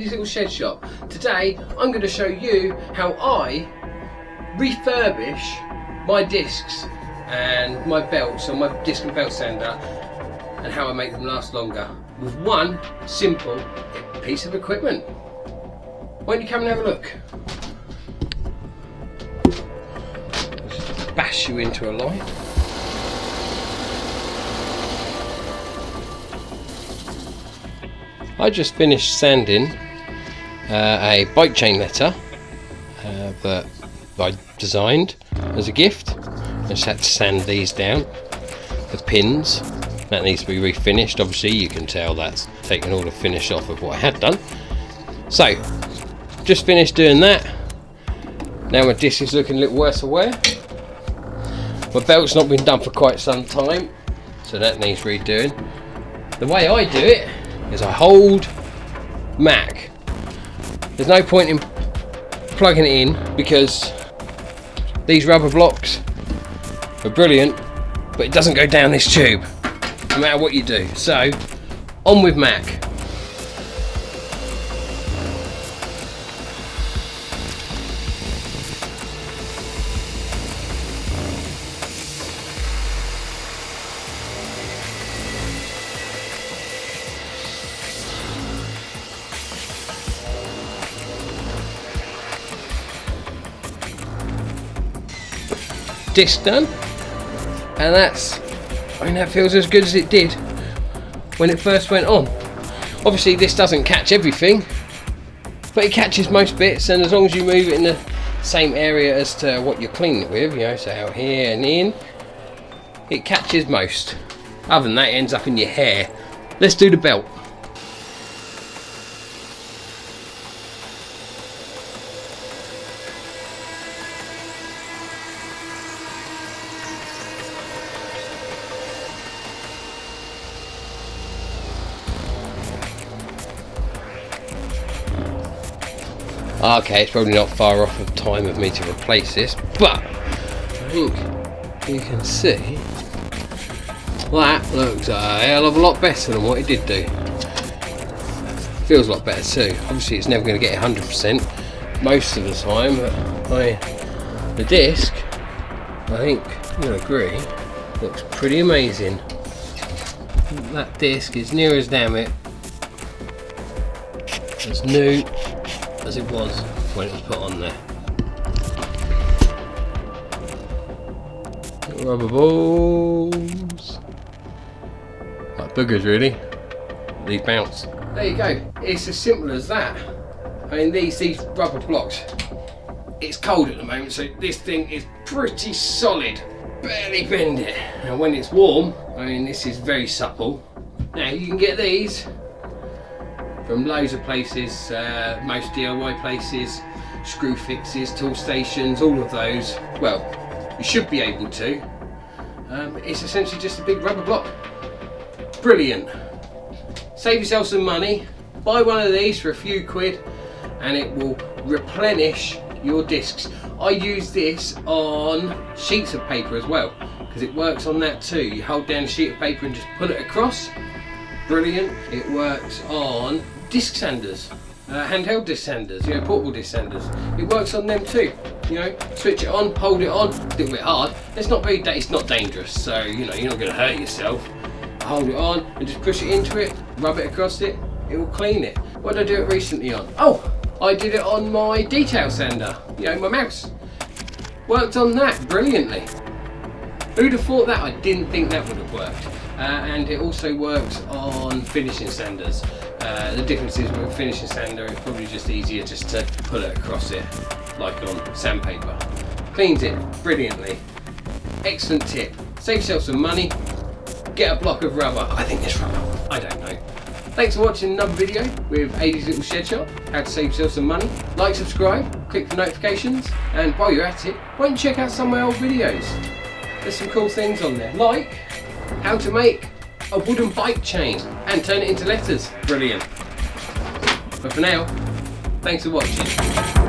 Aidy's Little Shed Shop. Today I'm going to show you how I refurbish my discs and my belts on my disc and belt sander, and how I make them last longer with one simple piece of equipment. Why don't you come and have a look? Just bash you into a light. I just finished sanding a bike chain letter that I designed as a gift. I just had to sand these down, the pins. That needs to be refinished. Obviously you can tell that's taken all the finish off of what I had done. So, just finished doing that. Now my disc is looking a little worse for wear. My belt's not been done for quite some time, so that needs redoing. The way I do it is I hold Mac. There's no point in plugging it in because these rubber blocks are brilliant, but it doesn't go down this tube no matter what you do. So on with Mac. Disc done, and that feels as good as it did when it first went on. Obviously this doesn't catch everything, but it catches most bits, and as long as you move it in the same area as to what you're cleaning it with, you know, so out here and in, it catches most. Other than that, it ends up in your hair. Let's do the belt. Okay, it's probably not far off of time of me to replace this, but I think you can see that looks a hell of a lot better than what it did do. Feels a lot better too. Obviously it's never going to get 100% most of the time, but the disc, I think you'll agree, looks pretty amazing. That disc is near as damn it as new as it was when it was put on there. Rubber balls, like boogers really. These bounce. There you go. It's as simple as that. I mean, these rubber blocks. It's cold at the moment, so this thing is pretty solid. Barely bend it. And when it's warm, I mean, this is very supple. Now you can get these from loads of places, most DIY places, screw fixes, tool stations, all of those. Well, you should be able to. It's essentially just a big rubber block. Brilliant. Save yourself some money, buy one of these for a few quid, and it will replenish your discs. I use this on sheets of paper as well, because it works on that too. You hold down a sheet of paper and just pull it across. Brilliant. It works on disc sanders, handheld disc sanders, you know, portable disc sanders. It works on them too. You know, switch it on, hold it on. A little bit hard. It's not very. It's not dangerous, so you know you're not going to hurt yourself. Hold it on and just push it into it, rub it across it. It will clean it. What did I do it recently on? Oh, I did it on my detail sander. You know, my mouse. Worked on that brilliantly. Who'd have thought that? I didn't think that would have worked. And it also works on finishing sanders. The difference is with a finishing sander, it's probably just easier just to pull it across it, like on sandpaper. Cleans it brilliantly. Excellent tip. Save yourself some money. Get a block of rubber. I think it's rubber. I don't know. Thanks for watching another video with Aidy's Little Shed Shop. How to save yourself some money. Like, subscribe, click for notifications, and while you're at it, why don't you check out some of my old videos. There's some cool things on there, like how to make a wooden bike chain and turn it into letters. Brilliant. But for now, thanks for watching.